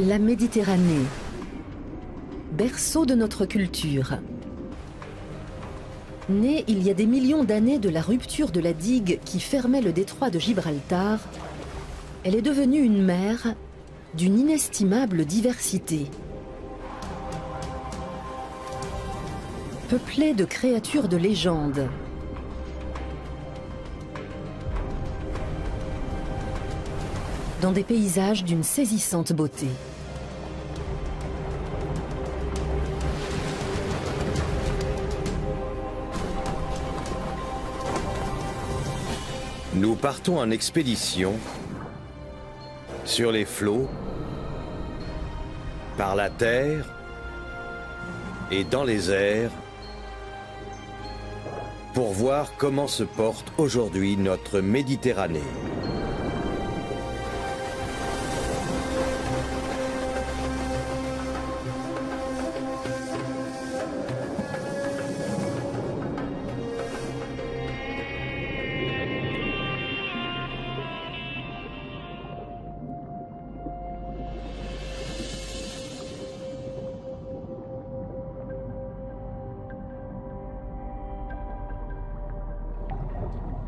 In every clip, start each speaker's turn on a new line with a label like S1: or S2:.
S1: La Méditerranée, berceau de notre culture. Née il y a des millions d'années de la rupture de la digue qui fermait le détroit de Gibraltar, elle est devenue une mer d'une inestimable diversité. Peuplée de créatures de légende, dans des paysages d'une saisissante beauté.
S2: Nous partons en expédition sur les flots, par la terre et dans les airs pour voir comment se porte aujourd'hui notre Méditerranée.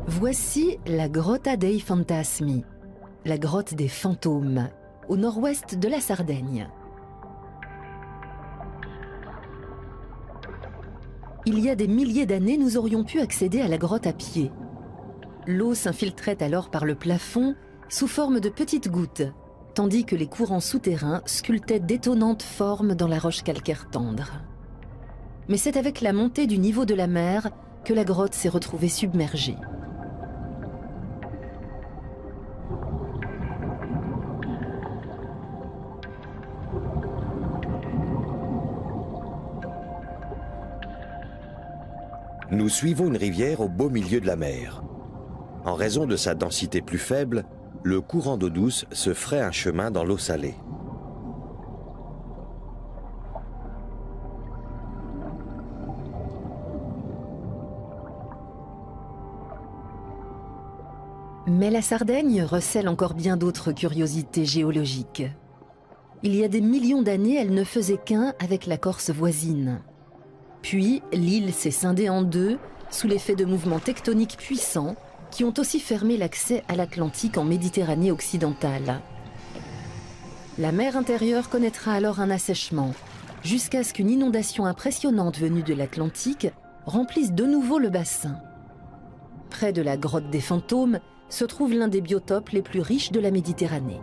S1: Voici la Grotta dei Fantasmi, la grotte des fantômes, au nord-ouest de la Sardaigne. Il y a des milliers d'années, nous aurions pu accéder à la grotte à pied. L'eau s'infiltrait alors par le plafond sous forme de petites gouttes, tandis que les courants souterrains sculptaient d'étonnantes formes dans la roche calcaire tendre. Mais c'est avec la montée du niveau de la mer que la grotte s'est retrouvée submergée.
S2: Nous suivons une rivière au beau milieu de la mer. En raison de sa densité plus faible, le courant d'eau douce se ferait un chemin dans l'eau salée.
S1: Mais la Sardaigne recèle encore bien d'autres curiosités géologiques. Il y a des millions d'années, elle ne faisait qu'un avec la Corse voisine. Puis, l'île s'est scindée en deux sous l'effet de mouvements tectoniques puissants qui ont aussi fermé l'accès à l'Atlantique en Méditerranée occidentale. La mer intérieure connaîtra alors un assèchement, jusqu'à ce qu'une inondation impressionnante venue de l'Atlantique remplisse de nouveau le bassin. Près de la grotte des fantômes se trouve l'un des biotopes les plus riches de la Méditerranée.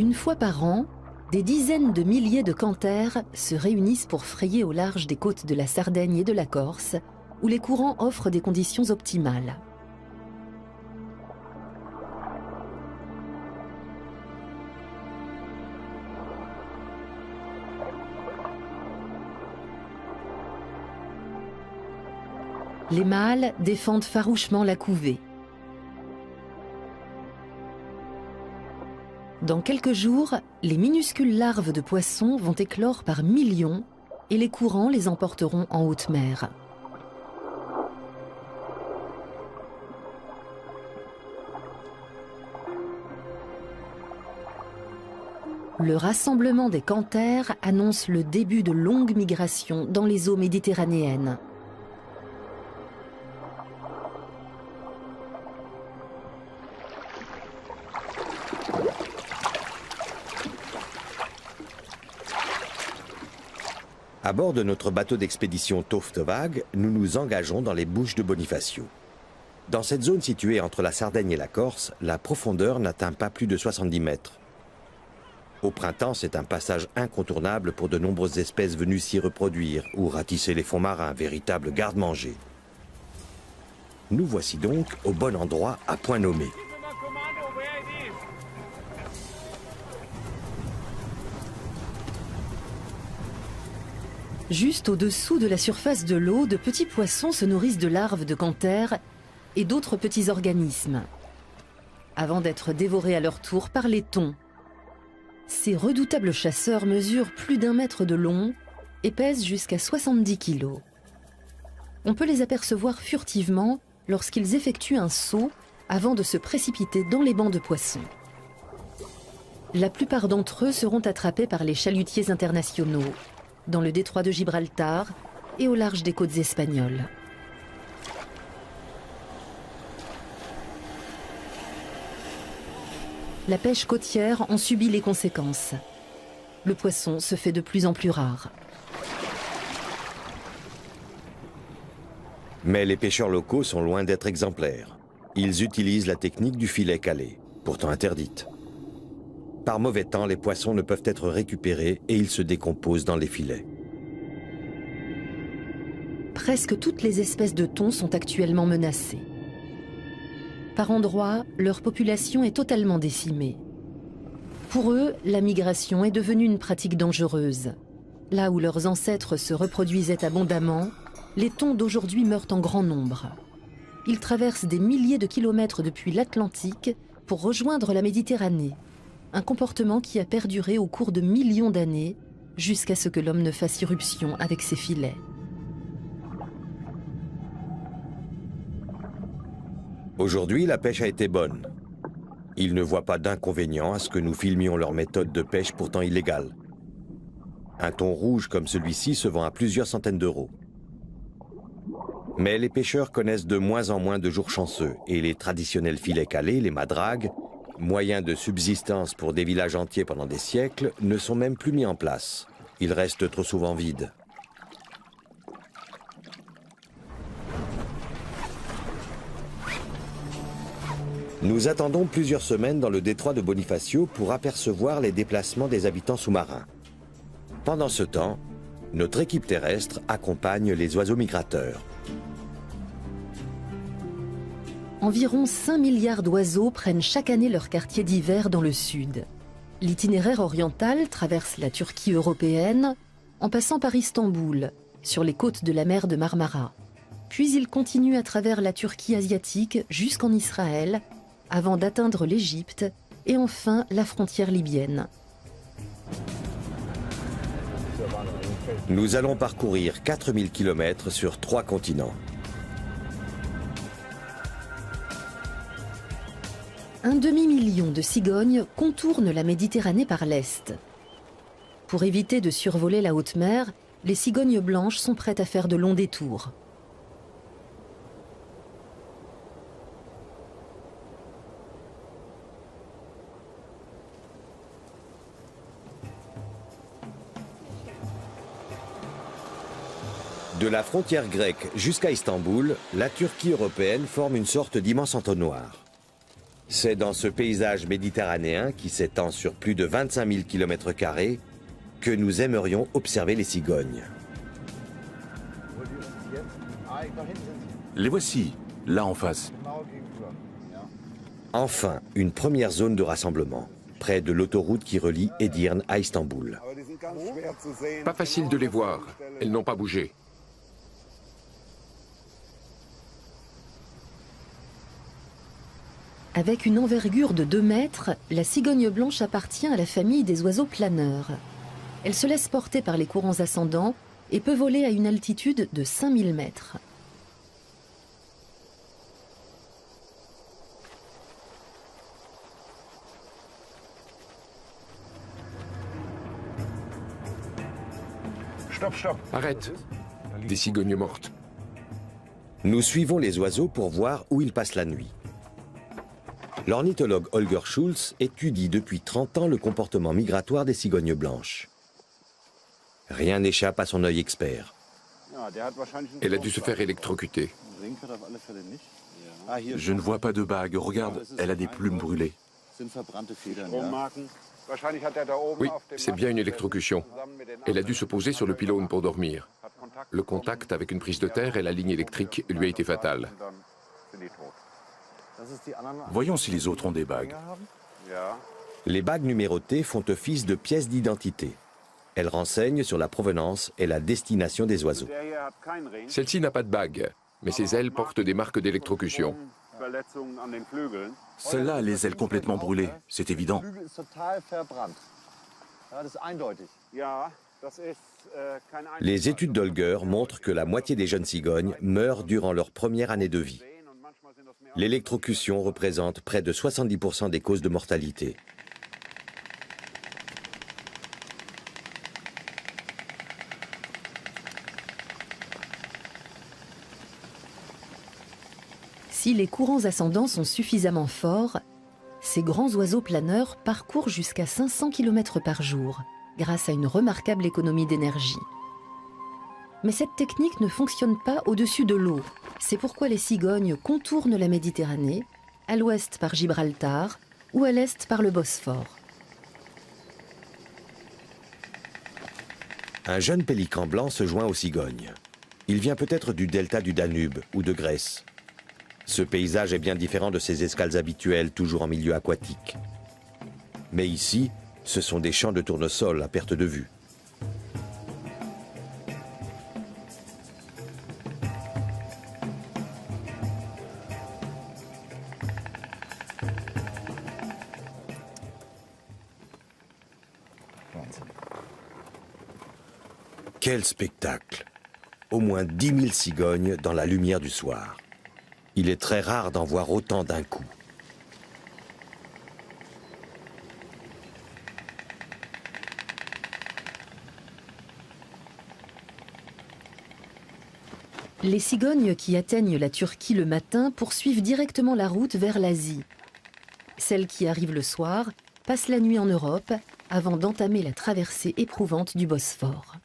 S1: Une fois par an, des dizaines de milliers de canthères se réunissent pour frayer au large des côtes de la Sardaigne et de la Corse, où les courants offrent des conditions optimales. Les mâles défendent farouchement la couvée. Dans quelques jours, les minuscules larves de poissons vont éclore par millions et les courants les emporteront en haute mer. Le rassemblement des canthères annonce le début de longues migrations dans les eaux méditerranéennes.
S2: À bord de notre bateau d'expédition Toftevaag, nous nous engageons dans les Bouches de Bonifacio. Dans cette zone située entre la Sardaigne et la Corse, la profondeur n'atteint pas plus de 70 mètres. Au printemps, c'est un passage incontournable pour de nombreuses espèces venues s'y reproduire ou ratisser les fonds marins, véritables garde-manger. Nous voici donc au bon endroit à point nommé.
S1: Juste au-dessous de la surface de l'eau, de petits poissons se nourrissent de larves de canthères et d'autres petits organismes, avant d'être dévorés à leur tour par les thons. Ces redoutables chasseurs mesurent plus d'1 mètre de long et pèsent jusqu'à 70 kilos. On peut les apercevoir furtivement lorsqu'ils effectuent un saut avant de se précipiter dans les bancs de poissons. La plupart d'entre eux seront attrapés par les chalutiers internationaux, dans le détroit de Gibraltar et au large des côtes espagnoles. La pêche côtière en subit les conséquences. Le poisson se fait de plus en plus rare.
S2: Mais les pêcheurs locaux sont loin d'être exemplaires. Ils utilisent la technique du filet calé, pourtant interdite. Par mauvais temps, les poissons ne peuvent être récupérés et ils se décomposent dans les filets.
S1: Presque toutes les espèces de thon sont actuellement menacées. Par endroits, leur population est totalement décimée. Pour eux, la migration est devenue une pratique dangereuse. Là où leurs ancêtres se reproduisaient abondamment, les thons d'aujourd'hui meurent en grand nombre. Ils traversent des milliers de kilomètres depuis l'Atlantique pour rejoindre la Méditerranée. Un comportement qui a perduré au cours de millions d'années, jusqu'à ce que l'homme ne fasse irruption avec ses filets.
S2: Aujourd'hui, la pêche a été bonne. Ils ne voient pas d'inconvénient à ce que nous filmions leur méthode de pêche pourtant illégale. Un thon rouge comme celui-ci se vend à plusieurs centaines d'euros. Mais les pêcheurs connaissent de moins en moins de jours chanceux et les traditionnels filets calés, les madragues, moyens de subsistance pour des villages entiers pendant des siècles, ne sont même plus mis en place. Ils restent trop souvent vides. Nous attendons plusieurs semaines dans le détroit de Bonifacio pour apercevoir les déplacements des habitants sous-marins. Pendant ce temps, notre équipe terrestre accompagne les oiseaux migrateurs.
S1: Environ 5 milliards d'oiseaux prennent chaque année leur quartier d'hiver dans le sud. L'itinéraire oriental traverse la Turquie européenne en passant par Istanbul, sur les côtes de la mer de Marmara. Puis il continue à travers la Turquie asiatique jusqu'en Israël, avant d'atteindre l'Égypte et enfin la frontière libyenne.
S2: Nous allons parcourir 4000 km sur 3 continents.
S1: Un demi-million de cigognes contournent la Méditerranée par l'est. Pour éviter de survoler la haute mer, les cigognes blanches sont prêtes à faire de longs détours.
S2: De la frontière grecque jusqu'à Istanbul, la Turquie européenne forme une sorte d'immense entonnoir. C'est dans ce paysage méditerranéen qui s'étend sur plus de 25 000 km² que nous aimerions observer les cigognes.
S3: Les voici, là en face.
S2: Enfin, une première zone de rassemblement, près de l'autoroute qui relie Edirne à Istanbul.
S3: Pas facile de les voir, elles n'ont pas bougé.
S1: Avec une envergure de 2 mètres, la cigogne blanche appartient à la famille des oiseaux planeurs. Elle se laisse porter par les courants ascendants et peut voler à une altitude de 5000 mètres.
S3: Arrête, des cigognes mortes.
S2: Nous suivons les oiseaux pour voir où ils passent la nuit. L'ornithologue Holger Schulz étudie depuis 30 ans le comportement migratoire des cigognes blanches. Rien n'échappe à son œil expert.
S3: Elle a dû se faire électrocuter.
S4: Je ne vois pas de bague. Regarde, elle a des plumes brûlées.
S3: Oui, c'est bien une électrocution. Elle a dû se poser sur le pylône pour dormir. Le contact avec une prise de terre et la ligne électrique lui a été fatal.
S4: Voyons si les autres ont des bagues.
S2: Les bagues numérotées font office de pièces d'identité. Elles renseignent sur la provenance et la destination des oiseaux.
S3: Celle-ci n'a pas de bague, mais ses ailes portent des marques d'électrocution.
S4: Celle-là a les ailes complètement brûlées, c'est évident.
S2: Les études d'Holger montrent que la moitié des jeunes cigognes meurent durant leur première année de vie. L'électrocution représente près de 70% des causes de mortalité.
S1: Si les courants ascendants sont suffisamment forts, ces grands oiseaux planeurs parcourent jusqu'à 500 km par jour, grâce à une remarquable économie d'énergie. Mais cette technique ne fonctionne pas au-dessus de l'eau. C'est pourquoi les cigognes contournent la Méditerranée, à l'ouest par Gibraltar ou à l'est par le Bosphore.
S2: Un jeune pélican blanc se joint aux cigognes. Il vient peut-être du delta du Danube ou de Grèce. Ce paysage est bien différent de ses escales habituelles, toujours en milieu aquatique. Mais ici, ce sont des champs de tournesol à perte de vue. Quel spectacle! Au moins 10 000 cigognes dans la lumière du soir. Il est très rare d'en voir autant d'un coup.
S1: Les cigognes qui atteignent la Turquie le matin poursuivent directement la route vers l'Asie. Celles qui arrivent le soir passent la nuit en Europe avant d'entamer la traversée éprouvante du Bosphore.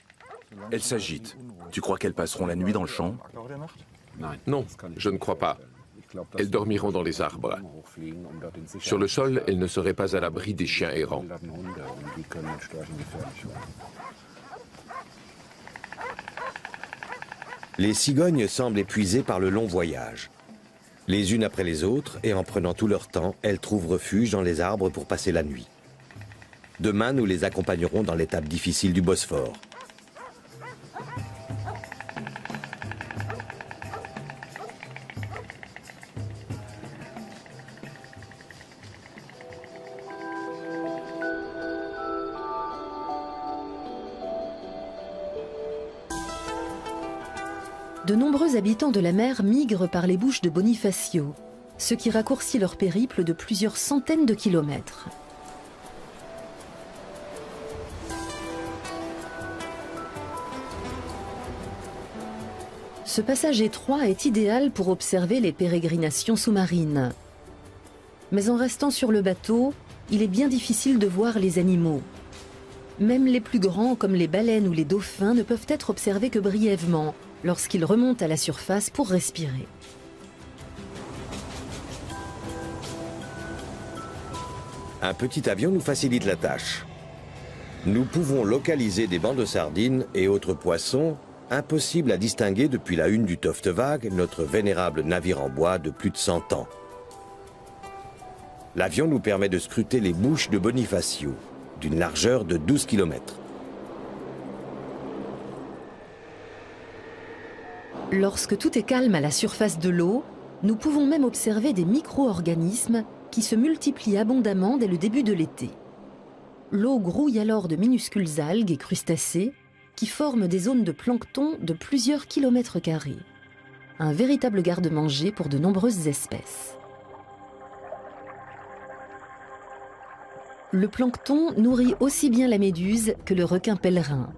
S4: Elles s'agitent. Tu crois qu'elles passeront la nuit dans le champ?
S3: Non, je ne crois pas. Elles dormiront dans les arbres. Sur le sol, elles ne seraient pas à l'abri des chiens errants.
S2: Les cigognes semblent épuisées par le long voyage. Les unes après les autres, et en prenant tout leur temps, elles trouvent refuge dans les arbres pour passer la nuit. Demain, nous les accompagnerons dans l'étape difficile du Bosphore.
S1: De nombreux habitants de la mer migrent par les bouches de Bonifacio, ce qui raccourcit leur périple de plusieurs centaines de kilomètres. Ce passage étroit est idéal pour observer les pérégrinations sous-marines. Mais en restant sur le bateau, il est bien difficile de voir les animaux. Même les plus grands, comme les baleines ou les dauphins, ne peuvent être observés que brièvement, lorsqu'ils remontent à la surface pour respirer.
S2: Un petit avion nous facilite la tâche. Nous pouvons localiser des bancs de sardines et autres poissons impossibles à distinguer depuis la hune du Toftevag, notre vénérable navire en bois de plus de 100 ans. L'avion nous permet de scruter les bouches de Bonifacio, d'une largeur de 12 km.
S1: Lorsque tout est calme à la surface de l'eau, nous pouvons même observer des micro-organismes qui se multiplient abondamment dès le début de l'été. L'eau grouille alors de minuscules algues et crustacés qui forment des zones de plancton de plusieurs kilomètres carrés. Un véritable garde-manger pour de nombreuses espèces. Le plancton nourrit aussi bien la méduse que le requin pèlerin,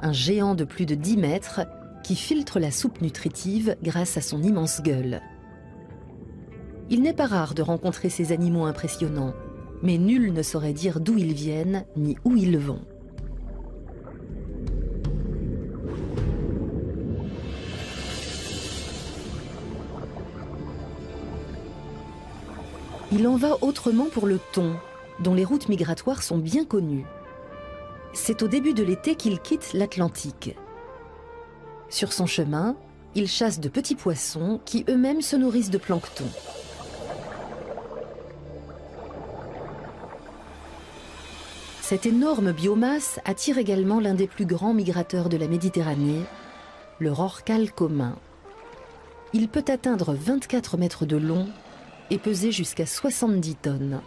S1: un géant de plus de 10 mètres qui filtre la soupe nutritive grâce à son immense gueule. Il n'est pas rare de rencontrer ces animaux impressionnants, mais nul ne saurait dire d'où ils viennent ni où ils vont. Il en va autrement pour le thon, dont les routes migratoires sont bien connues. C'est au début de l'été qu'il quitte l'Atlantique. Sur son chemin, il chasse de petits poissons qui eux-mêmes se nourrissent de plancton. Cette énorme biomasse attire également l'un des plus grands migrateurs de la Méditerranée, le rorqual commun. Il peut atteindre 24 mètres de long et peser jusqu'à 70 tonnes.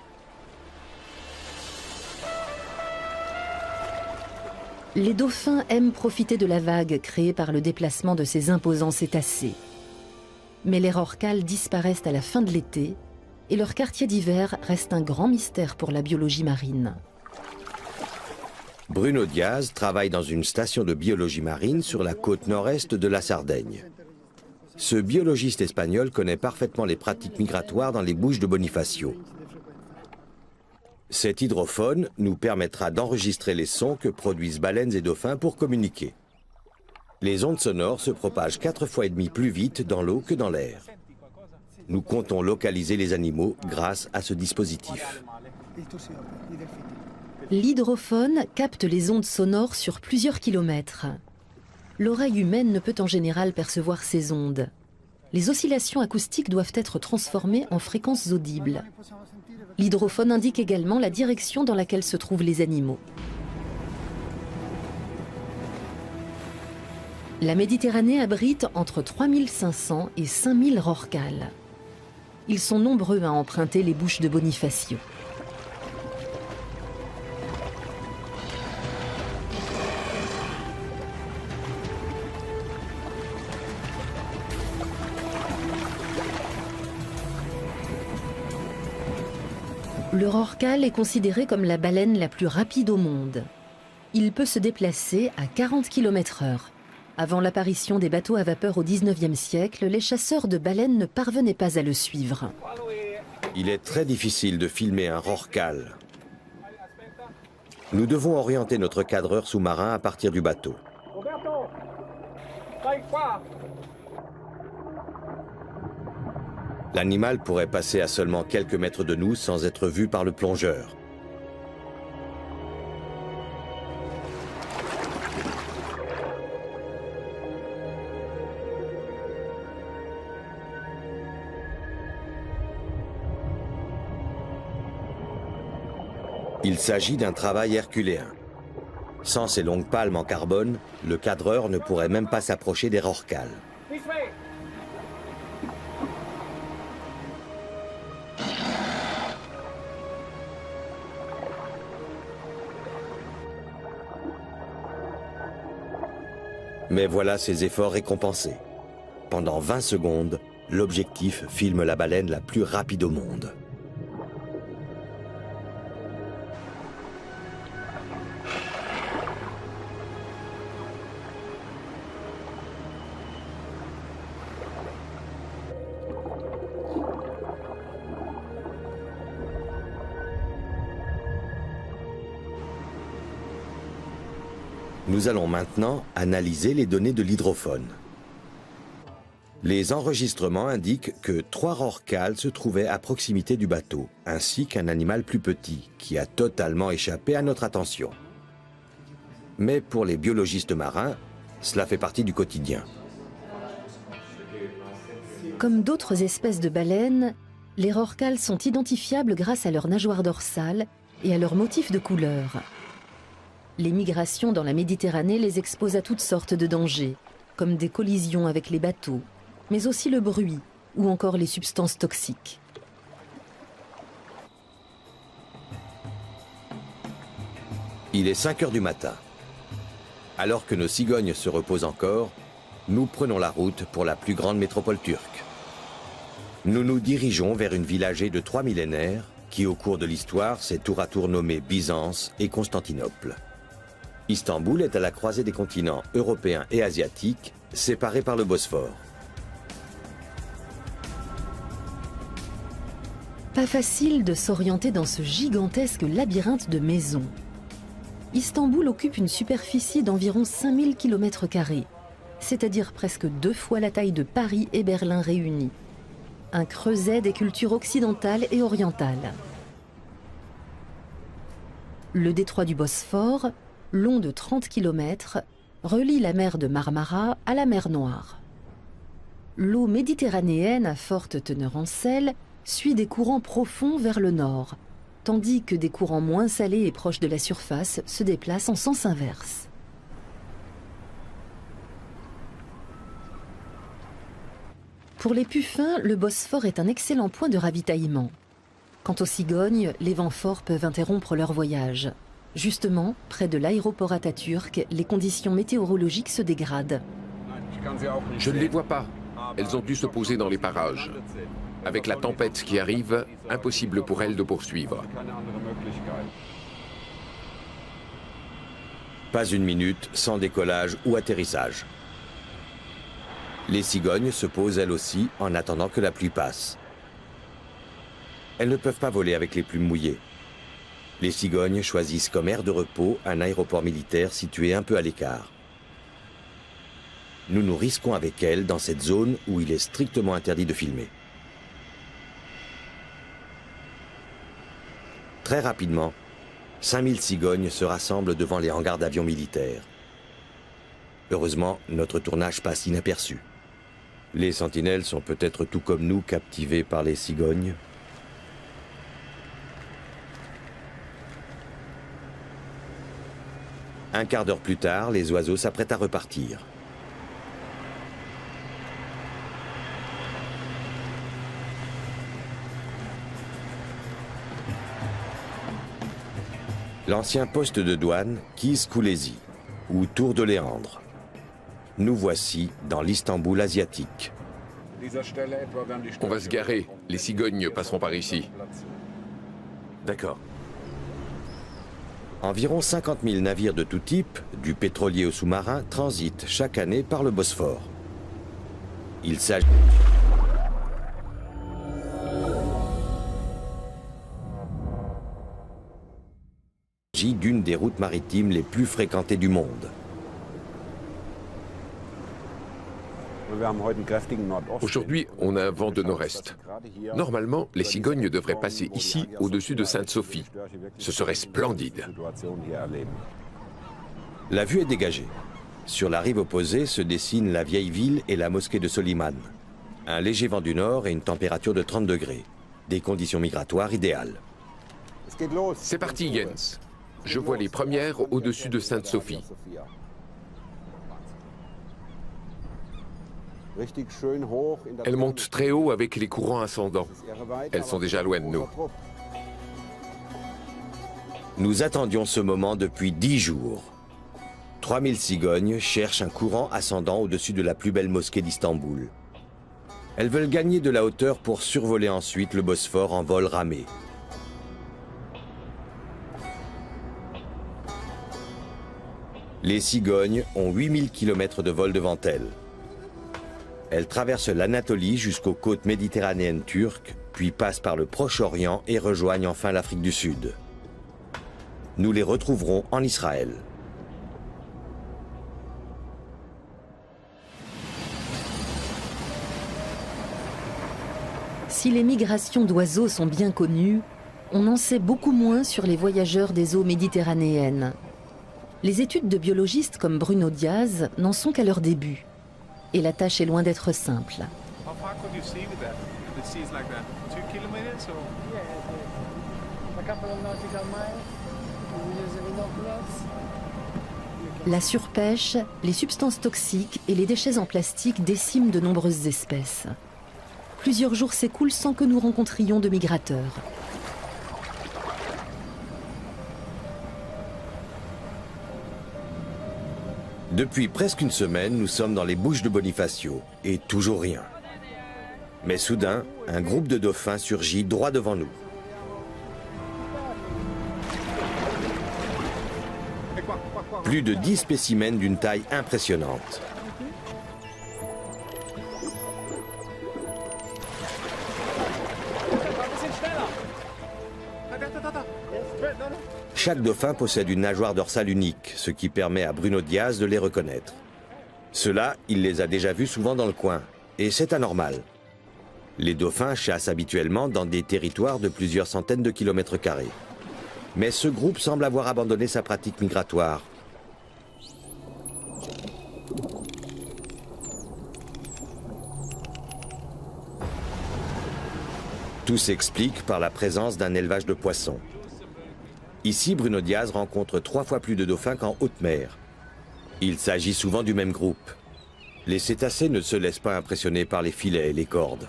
S1: Les dauphins aiment profiter de la vague créée par le déplacement de ces imposants cétacés. Mais les rorquals disparaissent à la fin de l'été et leur quartier d'hiver reste un grand mystère pour la biologie marine.
S2: Bruno Diaz travaille dans une station de biologie marine sur la côte nord-est de la Sardaigne. Ce biologiste espagnol connaît parfaitement les pratiques migratoires dans les Bouches de Bonifacio. Cet hydrophone nous permettra d'enregistrer les sons que produisent baleines et dauphins pour communiquer. Les ondes sonores se propagent 4,5 fois plus vite dans l'eau que dans l'air. Nous comptons localiser les animaux grâce à ce dispositif.
S1: L'hydrophone capte les ondes sonores sur plusieurs kilomètres. L'oreille humaine ne peut en général percevoir ces ondes. Les oscillations acoustiques doivent être transformées en fréquences audibles. L'hydrophone indique également la direction dans laquelle se trouvent les animaux. La Méditerranée abrite entre 3500 et 5000 rorquals. Ils sont nombreux à emprunter les Bouches de Bonifacio. Le rorqual est considéré comme la baleine la plus rapide au monde. Il peut se déplacer à 40 km/h. Avant l'apparition des bateaux à vapeur au XIXe siècle, les chasseurs de baleines ne parvenaient pas à le suivre.
S2: Il est très difficile de filmer un rorqual. Nous devons orienter notre cadreur sous-marin à partir du bateau. L'animal pourrait passer à seulement quelques mètres de nous sans être vu par le plongeur. Il s'agit d'un travail herculéen. Sans ces longues palmes en carbone, le cadreur ne pourrait même pas s'approcher des rorquals. Mais voilà ses efforts récompensés. Pendant 20 secondes, l'objectif filme la baleine la plus rapide au monde. Nous allons maintenant analyser les données de l'hydrophone. Les enregistrements indiquent que 3 rorquals se trouvaient à proximité du bateau, ainsi qu'un animal plus petit, qui a totalement échappé à notre attention. Mais pour les biologistes marins, cela fait partie du quotidien.
S1: Comme d'autres espèces de baleines, les rorquals sont identifiables grâce à leur nageoire dorsale et à leur motif de couleur. Les migrations dans la Méditerranée les exposent à toutes sortes de dangers, comme des collisions avec les bateaux, mais aussi le bruit ou encore les substances toxiques.
S2: Il est 5 heures du matin. Alors que nos cigognes se reposent encore, nous prenons la route pour la plus grande métropole turque. Nous nous dirigeons vers une ville âgée de 3 millénaires qui, au cours de l'histoire, s'est tour à tour nommée Byzance et Constantinople. Istanbul est à la croisée des continents européens et asiatiques, séparés par le Bosphore.
S1: Pas facile de s'orienter dans ce gigantesque labyrinthe de maisons. Istanbul occupe une superficie d'environ 5000 km², c'est-à-dire presque 2 fois la taille de Paris et Berlin réunis. Un creuset des cultures occidentales et orientales. Le détroit du Bosphore, long de 30 km, relie la mer de Marmara à la mer Noire. L'eau méditerranéenne à forte teneur en sel suit des courants profonds vers le nord, tandis que des courants moins salés et proches de la surface se déplacent en sens inverse. Pour les puffins, le Bosphore est un excellent point de ravitaillement. Quant aux cigognes, les vents forts peuvent interrompre leur voyage. Justement, près de l'aéroport Atatürk, les conditions météorologiques se dégradent.
S3: Je ne les vois pas. Elles ont dû se poser dans les parages. Avec la tempête qui arrive, impossible pour elles de poursuivre.
S2: Pas une minute sans décollage ou atterrissage. Les cigognes se posent elles aussi en attendant que la pluie passe. Elles ne peuvent pas voler avec les plumes mouillées. Les cigognes choisissent comme aire de repos un aéroport militaire situé un peu à l'écart. Nous nous risquons avec elles dans cette zone où il est strictement interdit de filmer. Très rapidement, 5000 cigognes se rassemblent devant les hangars d'avions militaires. Heureusement, notre tournage passe inaperçu. Les sentinelles sont peut-être tout comme nous captivés par les cigognes. Un quart d'heure plus tard, les oiseaux s'apprêtent à repartir. L'ancien poste de douane Kiz-Kulesi, ou Tour de Léandre. Nous voici dans l'Istanbul asiatique.
S3: On va se garer. Les cigognes passeront par ici.
S4: D'accord.
S2: Environ 50 000 navires de tout type, du pétrolier au sous-marin, transitent chaque année par le Bosphore. Il s'agit d'une des routes maritimes les plus fréquentées du monde.
S3: Aujourd'hui, on a un vent de nord-est. Normalement, les cigognes devraient passer ici, au-dessus de Sainte-Sophie. Ce serait splendide.
S2: La vue est dégagée. Sur la rive opposée se dessinent la vieille ville et la mosquée de Soliman. Un léger vent du nord et une température de 30 degrés. Des conditions migratoires idéales.
S3: C'est parti, Jens. Je vois les premières au-dessus de Sainte-Sophie. Elles montent très haut avec les courants ascendants. Elles sont déjà loin de nous.
S2: Nous attendions ce moment depuis 10 jours. 3000 cigognes cherchent un courant ascendant au-dessus de la plus belle mosquée d'Istanbul. Elles veulent gagner de la hauteur pour survoler ensuite le Bosphore en vol ramé. Les cigognes ont 8000 km de vol devant elles. Elles traversent l'Anatolie jusqu'aux côtes méditerranéennes turques, puis passent par le Proche-Orient et rejoignent enfin l'Afrique du Sud. Nous les retrouverons en Israël.
S1: Si les migrations d'oiseaux sont bien connues, on en sait beaucoup moins sur les voyageurs des eaux méditerranéennes. Les études de biologistes comme Bruno Diaz n'en sont qu'à leur début. Et la tâche est loin d'être simple. La surpêche, les substances toxiques et les déchets en plastique déciment de nombreuses espèces. Plusieurs jours s'écoulent sans que nous rencontrions de migrateurs.
S2: Depuis presque une semaine, nous sommes dans les Bouches de Bonifacio, et toujours rien. Mais soudain, un groupe de dauphins surgit droit devant nous. Plus de 10 spécimens d'une taille impressionnante. Chaque dauphin possède une nageoire dorsale unique, ce qui permet à Bruno Diaz de les reconnaître. Ceux-là, il les a déjà vus souvent dans le coin, et c'est anormal. Les dauphins chassent habituellement dans des territoires de plusieurs centaines de kilomètres carrés. Mais ce groupe semble avoir abandonné sa pratique migratoire. Tout s'explique par la présence d'un élevage de poissons. Ici, Bruno Diaz rencontre 3 fois plus de dauphins qu'en haute mer. Il s'agit souvent du même groupe. Les cétacés ne se laissent pas impressionner par les filets et les cordes.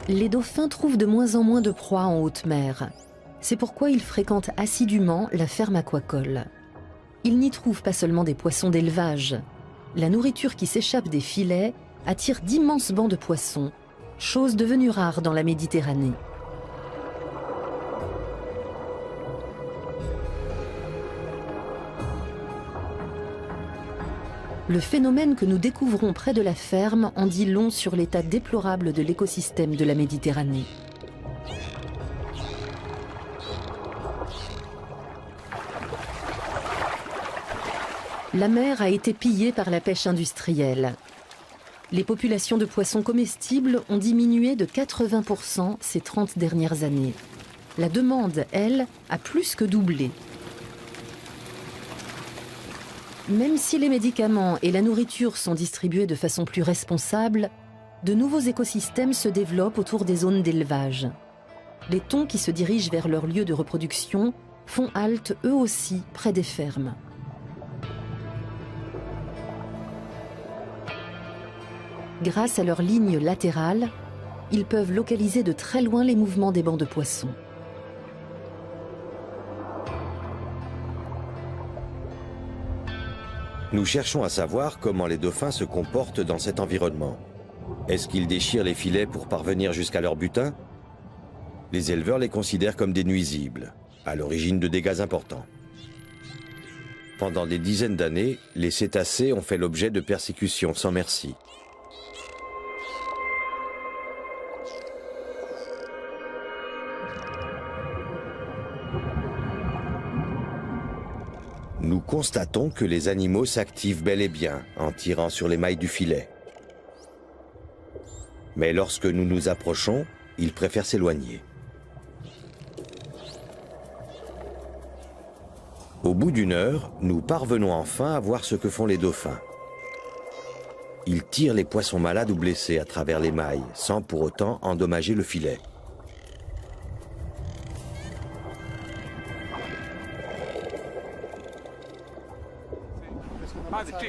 S1: Les dauphins trouvent de moins en moins de proies en haute mer. C'est pourquoi ils fréquentent assidûment la ferme aquacole. Ils n'y trouvent pas seulement des poissons d'élevage. La nourriture qui s'échappe des filets attire d'immenses bancs de poissons, chose devenue rare dans la Méditerranée. Le phénomène que nous découvrons près de la ferme en dit long sur l'état déplorable de l'écosystème de la Méditerranée. La mer a été pillée par la pêche industrielle. Les populations de poissons comestibles ont diminué de 80% ces 30 dernières années. La demande, elle, a plus que doublé. Même si les médicaments et la nourriture sont distribués de façon plus responsable, de nouveaux écosystèmes se développent autour des zones d'élevage. Les thons qui se dirigent vers leur lieu de reproduction font halte eux aussi près des fermes. Grâce à leurs lignes latérales, ils peuvent localiser de très loin les mouvements des bancs de poissons.
S2: Nous cherchons à savoir comment les dauphins se comportent dans cet environnement. Est-ce qu'ils déchirent les filets pour parvenir jusqu'à leur butin? Les éleveurs les considèrent comme des nuisibles, à l'origine de dégâts importants. Pendant des dizaines d'années, les cétacés ont fait l'objet de persécutions sans merci. Nous constatons que les animaux s'activent bel et bien en tirant sur les mailles du filet. Mais lorsque nous nous approchons, ils préfèrent s'éloigner. Au bout d'une heure, nous parvenons enfin à voir ce que font les dauphins. Ils tirent les poissons malades ou blessés à travers les mailles, sans pour autant endommager le filet.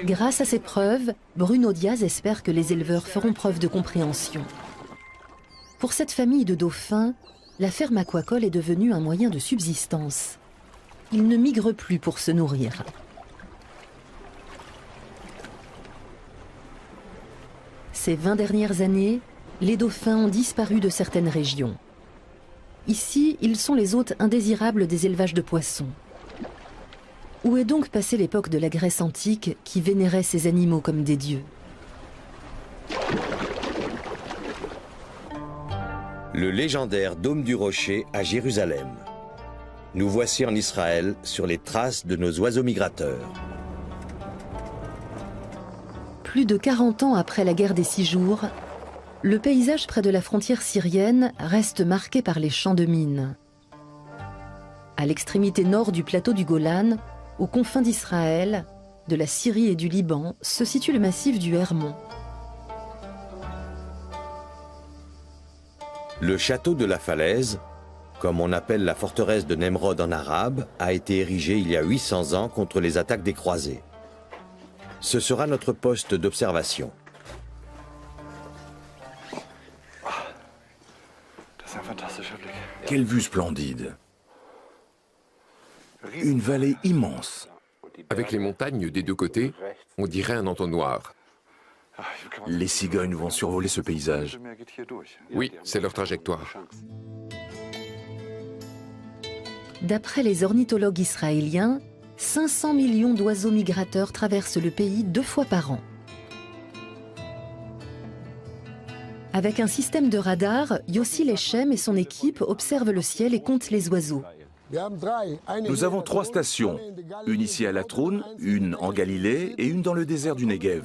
S1: Grâce à ces preuves, Bruno Diaz espère que les éleveurs feront preuve de compréhension. Pour cette famille de dauphins, la ferme aquacole est devenue un moyen de subsistance. Ils ne migrent plus pour se nourrir. Ces 20 dernières années, les dauphins ont disparu de certaines régions. Ici, ils sont les hôtes indésirables des élevages de poissons. Où est donc passée l'époque de la Grèce antique qui vénérait ces animaux comme des dieux?
S2: Le légendaire Dôme du Rocher à Jérusalem. Nous voici en Israël sur les traces de nos oiseaux migrateurs.
S1: Plus de 40 ans après la guerre des 6 jours, le paysage près de la frontière syrienne reste marqué par les champs de mines. À l'extrémité nord du plateau du Golan, aux confins d'Israël, de la Syrie et du Liban, se situe le massif du Hermon.
S2: Le château de la Falaise, comme on appelle la forteresse de Nemrod en arabe, a été érigé il y a 800 ans contre les attaques des croisés. Ce sera notre poste d'observation.
S4: Quelle vue splendide! Une vallée immense.
S3: Avec les montagnes des deux côtés, on dirait un entonnoir.
S4: Les cigognes vont survoler ce paysage.
S3: Oui, c'est leur trajectoire.
S1: D'après les ornithologues israéliens, 500 millions d'oiseaux migrateurs traversent le pays 2 fois par an. Avec un système de radar, Yossi Lechem et son équipe observent le ciel et comptent les oiseaux.
S4: Nous avons 3 stations, une ici à Latroun, une en Galilée et une dans le désert du Negev.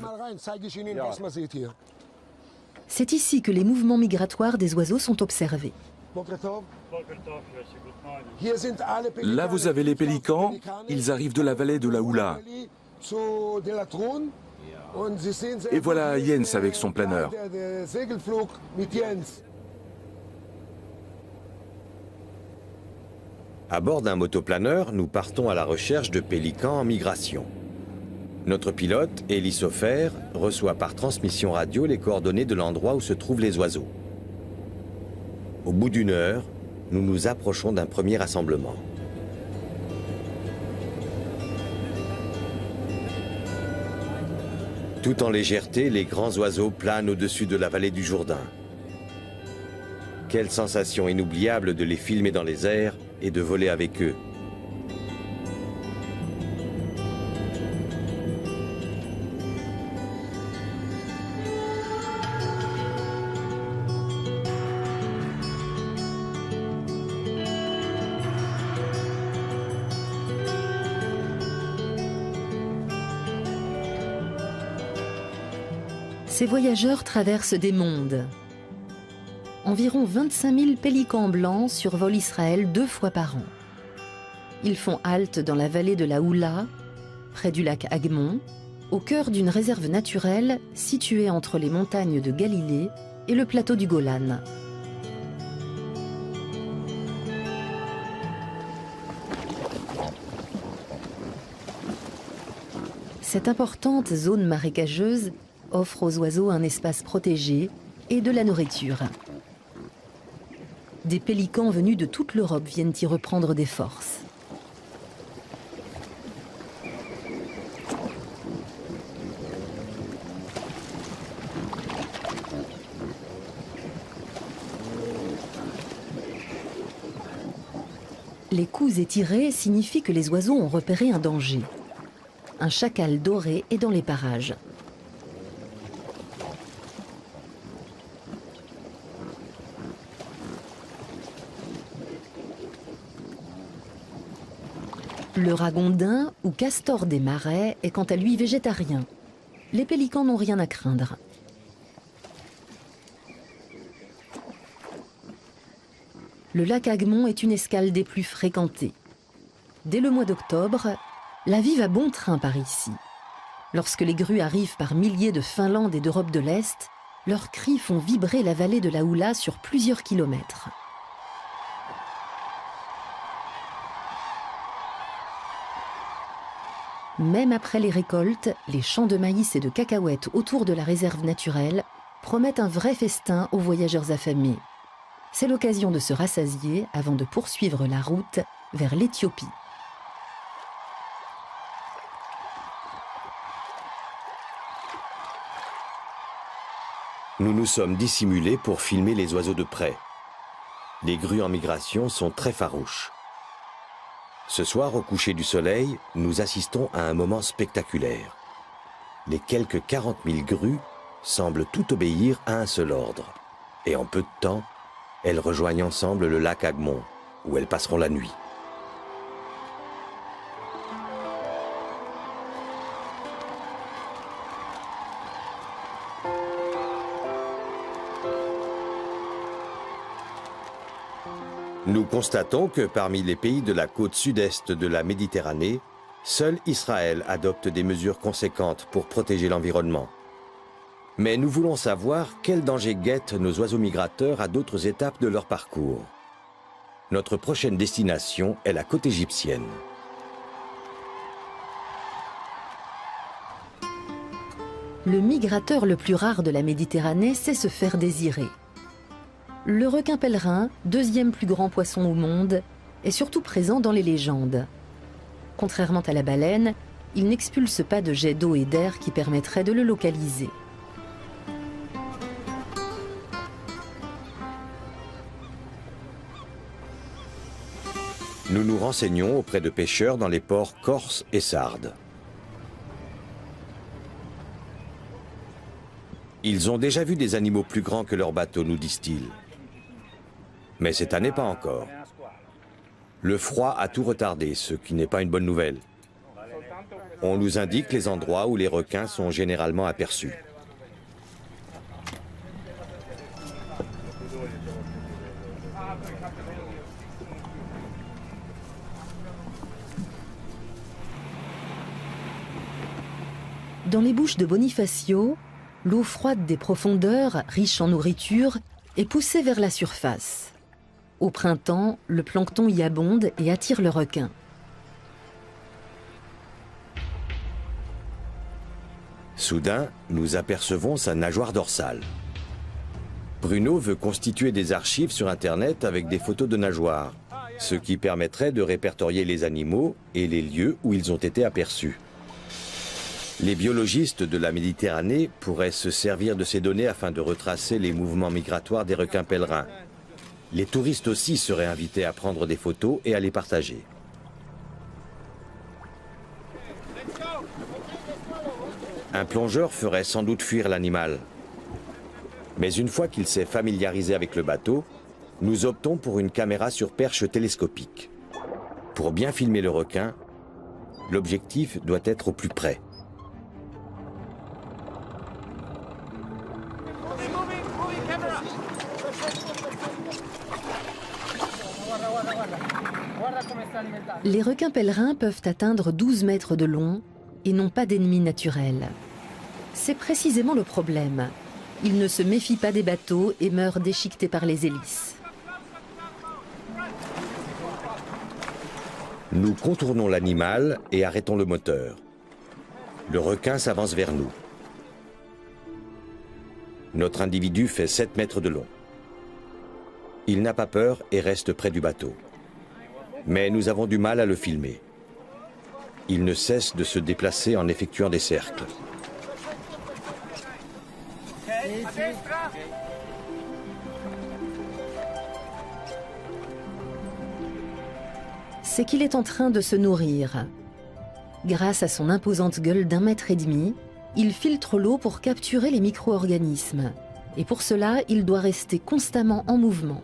S1: C'est ici que les mouvements migratoires des oiseaux sont observés.
S4: Là, vous avez les pélicans, ils arrivent de la vallée de la Houla. Et voilà Jens avec son planeur.
S2: À bord d'un motoplaneur, nous partons à la recherche de pélicans en migration. Notre pilote, Elie Sofer, reçoit par transmission radio les coordonnées de l'endroit où se trouvent les oiseaux. Au bout d'une heure, nous nous approchons d'un premier assemblement. Tout en légèreté, les grands oiseaux planent au-dessus de la vallée du Jourdain. Quelle sensation inoubliable de les filmer dans les airs et de voler avec eux.
S1: Ces voyageurs traversent des mondes. Environ 25 000 pélicans blancs survolent Israël 2 fois par an. Ils font halte dans la vallée de la Houla, près du lac Agmon, au cœur d'une réserve naturelle située entre les montagnes de Galilée et le plateau du Golan. Cette importante zone marécageuse offre aux oiseaux un espace protégé et de la nourriture. Des pélicans venus de toute l'Europe viennent y reprendre des forces. Les coups étirés signifient que les oiseaux ont repéré un danger. Un chacal doré est dans les parages. Le ragondin, ou castor des marais, est quant à lui végétarien. Les pélicans n'ont rien à craindre. Le lac Agmon est une escale des plus fréquentées. Dès le mois d'octobre, la vie va bon train par ici. Lorsque les grues arrivent par milliers de Finlande et d'Europe de l'Est, leurs cris font vibrer la vallée de la Houla sur plusieurs kilomètres. Même après les récoltes, les champs de maïs et de cacahuètes autour de la réserve naturelle promettent un vrai festin aux voyageurs affamés. C'est l'occasion de se rassasier avant de poursuivre la route vers l'Éthiopie.
S2: Nous nous sommes dissimulés pour filmer les oiseaux de près. Les grues en migration sont très farouches. Ce soir, au coucher du soleil, nous assistons à un moment spectaculaire. Les quelques 40 000 grues semblent tout obéir à un seul ordre. Et en peu de temps, elles rejoignent ensemble le lac Agmon, où elles passeront la nuit. Nous constatons que parmi les pays de la côte sud-est de la Méditerranée, seul Israël adopte des mesures conséquentes pour protéger l'environnement. Mais nous voulons savoir quels dangers guettent nos oiseaux migrateurs à d'autres étapes de leur parcours. Notre prochaine destination est la côte égyptienne.
S1: Le migrateur le plus rare de la Méditerranée sait se faire désirer. Le requin pèlerin, deuxième plus grand poisson au monde, est surtout présent dans les légendes. Contrairement à la baleine, il n'expulse pas de jets d'eau et d'air qui permettraient de le localiser.
S2: Nous nous renseignons auprès de pêcheurs dans les ports Corse et Sardes. Ils ont déjà vu des animaux plus grands que leurs bateaux, nous disent-ils. Mais cette année, pas encore. Le froid a tout retardé, ce qui n'est pas une bonne nouvelle. On nous indique les endroits où les requins sont généralement aperçus.
S1: Dans les bouches de Bonifacio, l'eau froide des profondeurs, riche en nourriture, est poussée vers la surface. Au printemps, le plancton y abonde et attire le requin.
S2: Soudain, nous apercevons sa nageoire dorsale. Bruno veut constituer des archives sur Internet avec des photos de nageoires, ce qui permettrait de répertorier les animaux et les lieux où ils ont été aperçus. Les biologistes de la Méditerranée pourraient se servir de ces données afin de retracer les mouvements migratoires des requins pèlerins. Les touristes aussi seraient invités à prendre des photos et à les partager. Un plongeur ferait sans doute fuir l'animal. Mais une fois qu'il s'est familiarisé avec le bateau, nous optons pour une caméra sur perche télescopique. Pour bien filmer le requin, l'objectif doit être au plus près.
S1: Les requins pèlerins peuvent atteindre 12 mètres de long et n'ont pas d'ennemis naturels. C'est précisément le problème. Ils ne se méfient pas des bateaux et meurent déchiquetés par les hélices.
S2: Nous contournons l'animal et arrêtons le moteur. Le requin s'avance vers nous. Notre individu fait 7 mètres de long. Il n'a pas peur et reste près du bateau. Mais nous avons du mal à le filmer. Il ne cesse de se déplacer en effectuant des cercles.
S1: C'est qu'il est en train de se nourrir. Grâce à son imposante gueule d'1,5 mètre, il filtre l'eau pour capturer les micro-organismes. Et pour cela, il doit rester constamment en mouvement.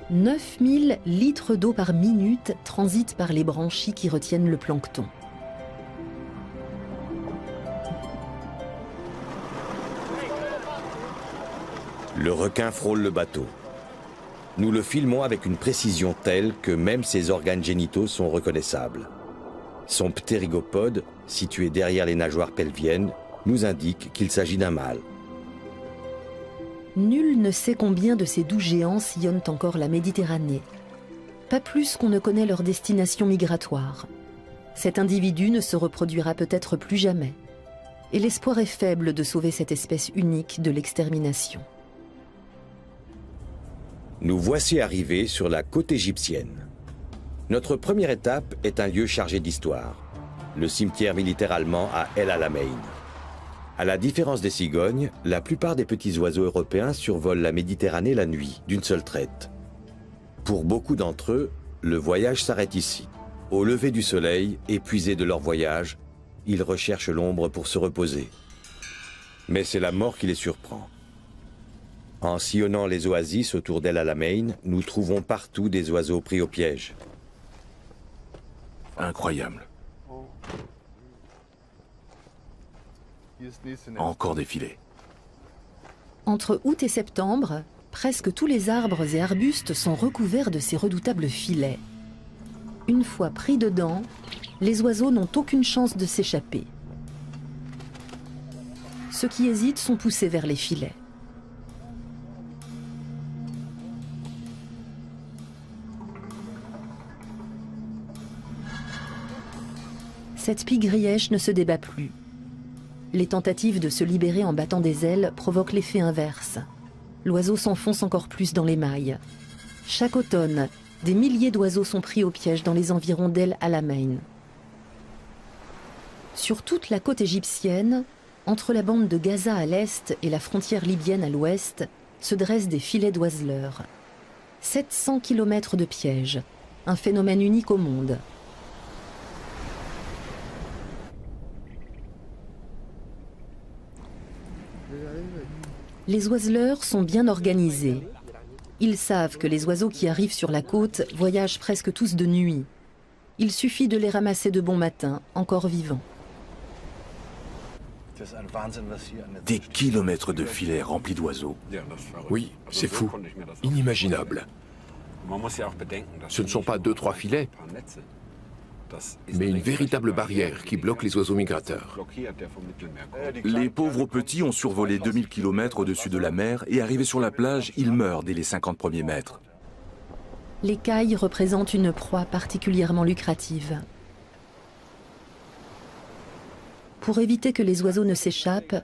S1: « 9000 litres d'eau par minute transitent par les branchies qui retiennent le plancton.
S2: Le requin frôle le bateau. Nous le filmons avec une précision telle que même ses organes génitaux sont reconnaissables. Son ptérygopode, situé derrière les nageoires pelviennes, nous indique qu'il s'agit d'un mâle.
S1: Nul ne sait combien de ces doux géants sillonnent encore la Méditerranée. Pas plus qu'on ne connaît leur destination migratoire. Cet individu ne se reproduira peut-être plus jamais. Et l'espoir est faible de sauver cette espèce unique de l'extermination.
S2: Nous voici arrivés sur la côte égyptienne. Notre première étape est un lieu chargé d'histoire, le cimetière militaire allemand à El Alamein. À la différence des cigognes, la plupart des petits oiseaux européens survolent la Méditerranée la nuit, d'une seule traite. Pour beaucoup d'entre eux, le voyage s'arrête ici. Au lever du soleil, épuisés de leur voyage, ils recherchent l'ombre pour se reposer. Mais c'est la mort qui les surprend. En sillonnant les oasis autour d'El Alamein, nous trouvons partout des oiseaux pris au piège.
S4: Incroyable. Encore des filets.
S1: Entre août et septembre, presque tous les arbres et arbustes sont recouverts de ces redoutables filets. Une fois pris dedans, les oiseaux n'ont aucune chance de s'échapper. Ceux qui hésitent sont poussés vers les filets. Cette pie grièche ne se débat plus. Les tentatives de se libérer en battant des ailes provoquent l'effet inverse. L'oiseau s'enfonce encore plus dans les mailles. Chaque automne, des milliers d'oiseaux sont pris au piège dans les environs d'El Alamein. Sur toute la côte égyptienne, entre la bande de Gaza à l'est et la frontière libyenne à l'ouest, se dressent des filets d'oiseleurs. 700 km de pièges, un phénomène unique au monde. Les oiseleurs sont bien organisés. Ils savent que les oiseaux qui arrivent sur la côte voyagent presque tous de nuit. Il suffit de les ramasser de bon matin, encore vivants.
S4: Des kilomètres de filets remplis d'oiseaux.
S3: Oui, c'est fou, inimaginable. Ce ne sont pas 2-3 filets. mais une véritable barrière qui bloque les oiseaux migrateurs.
S4: Les pauvres petits ont survolé 2000 km au-dessus de la mer et arrivés sur la plage, ils meurent dès les 50 premiers mètres.
S1: Les cailles représentent une proie particulièrement lucrative. Pour éviter que les oiseaux ne s'échappent,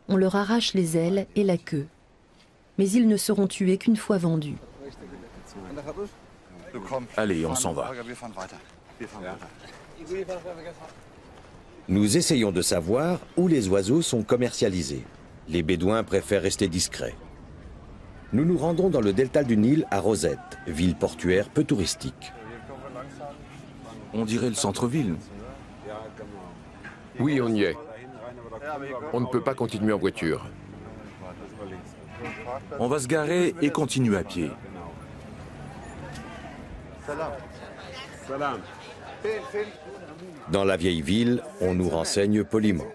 S1: on leur arrache les ailes et la queue. Mais ils ne seront tués qu'une fois vendus.
S4: Allez, on s'en va.
S2: Nous essayons de savoir où les oiseaux sont commercialisés. Les Bédouins préfèrent rester discrets. Nous nous rendons dans le delta du Nil à Rosette, ville portuaire peu touristique.
S4: On dirait le centre-ville.
S3: Oui, on y est. On ne peut pas continuer en voiture.
S4: On va se garer et continuer à pied.
S2: Dans la vieille ville, on nous renseigne poliment.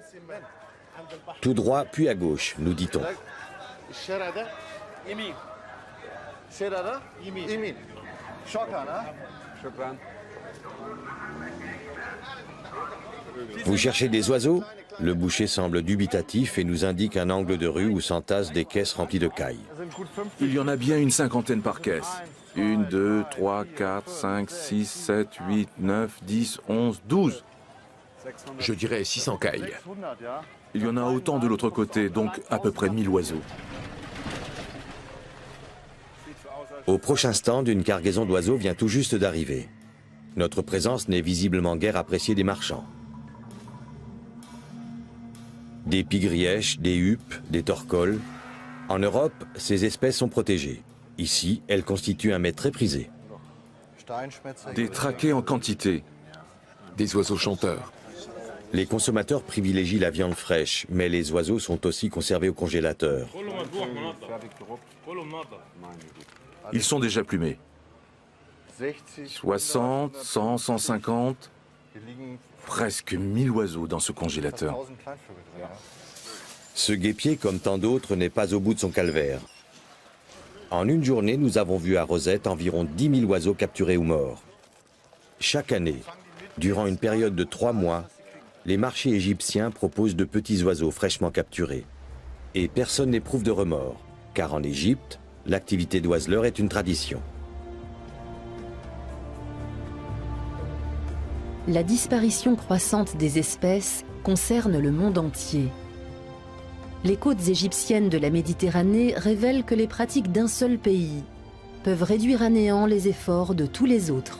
S2: Tout droit, puis à gauche, nous dit-on. Vous cherchez des oiseaux? Le boucher semble dubitatif et nous indique un angle de rue où s'entassent des caisses remplies de cailles.
S4: Il y en a bien une cinquantaine par caisse. 1, 2, 3, 4, 5, 6, 7, 8, 9, 10, 11, 12.
S3: Je dirais 600 cailles.
S4: Il y en a autant de l'autre côté, donc à peu près 1000 oiseaux.
S2: Au prochain stand, une cargaison d'oiseaux vient tout juste d'arriver. Notre présence n'est visiblement guère appréciée des marchands. Des pigrièches, des huppes, des torcoles. En Europe, ces espèces sont protégées. Ici, elles constituent un mets très prisé.
S4: Des traquets en quantité.
S3: Des oiseaux chanteurs.
S2: Les consommateurs privilégient la viande fraîche, mais les oiseaux sont aussi conservés au congélateur.
S4: Ils sont déjà plumés. 60, 100, 150, presque 1000 oiseaux dans ce congélateur.
S2: Ce guêpier, comme tant d'autres, n'est pas au bout de son calvaire. En une journée, nous avons vu à Rosette environ 10 000 oiseaux capturés ou morts. Chaque année, durant une période de 3 mois, les marchés égyptiens proposent de petits oiseaux fraîchement capturés. Et personne n'éprouve de remords, car en Égypte, l'activité d'oiseleur est une tradition.
S1: La disparition croissante des espèces concerne le monde entier. Les côtes égyptiennes de la Méditerranée révèlent que les pratiques d'un seul pays peuvent réduire à néant les efforts de tous les autres.